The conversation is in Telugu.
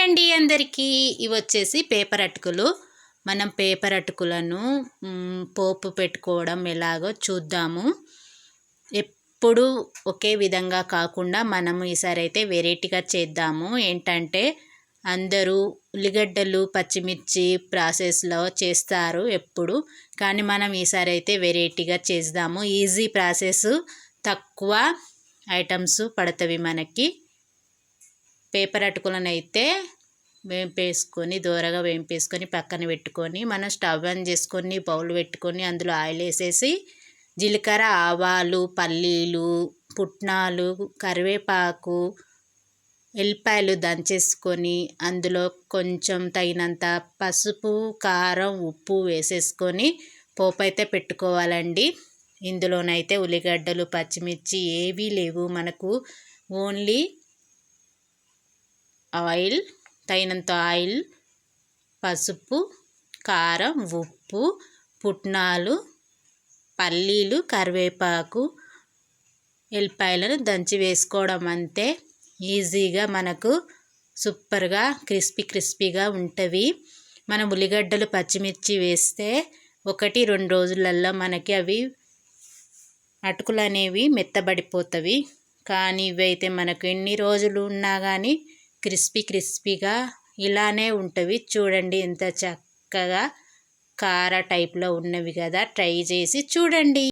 అండి అందరికీ. ఇవి వచ్చేసి పేపర్ అటుకులు. మనం పేపర్ అటుకులను పోపు పెట్టుకోవడం ఎలాగో చూద్దాము. ఎప్పుడు ఒకే విధంగా కాకుండా మనము ఈసారి అయితే వెరైటీగా చేద్దాము. ఏంటంటే అందరూ ఉల్లిగడ్డలు పచ్చిమిర్చి ప్రాసెస్లో చేస్తారు ఎప్పుడు, కానీ మనం ఈసారి అయితే వెరైటీగా చేద్దాము. ఈజీ ప్రాసెస్, తక్కువ ఐటమ్స్ పడతవి మనకి. పేపర్ అటుకులను అయితే దోరగా వేంపేసుకొని పక్కన పెట్టుకొని, మనం స్టవ్ ఆన్ చేసుకొని బౌల్ పెట్టుకొని అందులో ఆయిల్ వేసేసి జీలకర్ర, ఆవాలు, పల్లీలు, పుట్నాలు, కరివేపాకు, ఎల్లిపాయలు దంచేసుకొని అందులో కొంచెం తగినంత పసుపు, కారం, ఉప్పు వేసేసుకొని పోపు అయితే పెట్టుకోవాలండి. ఇందులోనైతే ఉల్లిగడ్డలు పచ్చిమిర్చి ఏవీ లేవు మనకు. ఓన్లీ ఆయిల్, తగినంత ఆయిల్, పసుపు, కారం, ఉప్పు, పుట్నాలు, పల్లీలు, కరివేపాకు, ఎల్లిపాయలను దంచి వేసుకోవడం అంతే. ఈజీగా మనకు సూపర్గా క్రిస్పీగా ఉంటవి. మనం ఉల్లిగడ్డలు పచ్చిమిర్చి వేస్తే 1-2 రోజులల్లో మనకి అవి అటుకులు అనేవి మెత్తబడిపోతవి. కానీ ఇవైతే మనకు ఎన్ని రోజులు ఉన్నా కానీ క్రిస్పీగా ఇలానే ఉంటవి. చూడండి ఎంత చక్కగా కార టైప్లో ఉన్నవి కదా. ట్రై చేసి చూడండి.